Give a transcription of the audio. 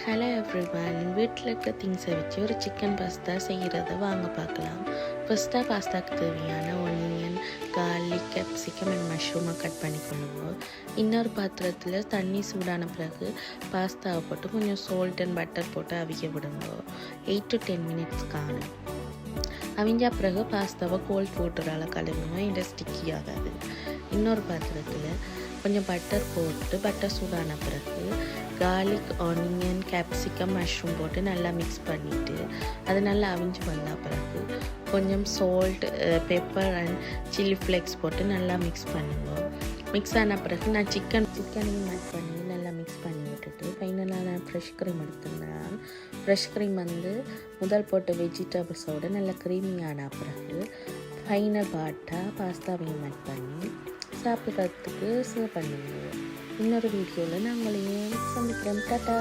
Hello everyone, வீட்டில் இருக்க திங்ஸை வச்சு ஒரு சிக்கன் பாஸ்தா செய்கிறத வாங்க பார்க்கலாம். ஃபஸ்ட்டாக பாஸ்தாக்கு தேவையான ஒனியன், கார்லிக், கேப்சிகம் அண்ட் மஷ்ரூமை கட் பண்ணி கொள்ளுவோம். இன்னொரு பாத்திரத்தில் தண்ணி சூடான பிறகு பாஸ்தாவை போட்டு கொஞ்சம் சால்ட் அண்ட் பட்டர் போட்டு அவிக்க விடுவோம். 8 to 10 minutes காணும். அவிஞ்சா பிறகு பாஸ்தாவை கோல்ட் வாட்டரால் கழுவுவோம், இந்த ஸ்டிக்கி ஆகாது. இன்னொரு பாத்திரத்தில் கொஞ்சம் பட்டர் போட்டு பட்டர் சூடான பிறகு கார்லிக், ஆனியன், கேப்சிகம், மஷ்ரூம் போட்டு நல்லா மிக்ஸ் பண்ணிவிட்டு அது நல்லா அவிஞ்சு வந்த பிறகு கொஞ்சம் salt, pepper and chilli flakes போட்டு நல்லா மிக்ஸ் பண்ணுவோம். மிக்ஸ் ஆன பிறகு நான் சிக்கனையும் ஆட் பண்ணி நல்லா மிக்ஸ் பண்ணி விட்டுட்டு ஃபைனலாக நான் ஃப்ரெஷ் க்ரீம் எடுத்துக்கிறேன். ஃப்ரெஷ் க்ரீம் முதல் போட்ட வெஜிடபிள்ஸோடு நல்லா க்ரீமியான பிறகு ஃபைனல் பார்ட்டாக பாஸ்தாவையும் ஆட் பண்ணி சாப்பிட்றதுக்கு சர்வ் பண்ணுவோம். இன்னொரு வீடியோவில் நான் உங்களையும் சந்திக்கிறேன். டாட்டா.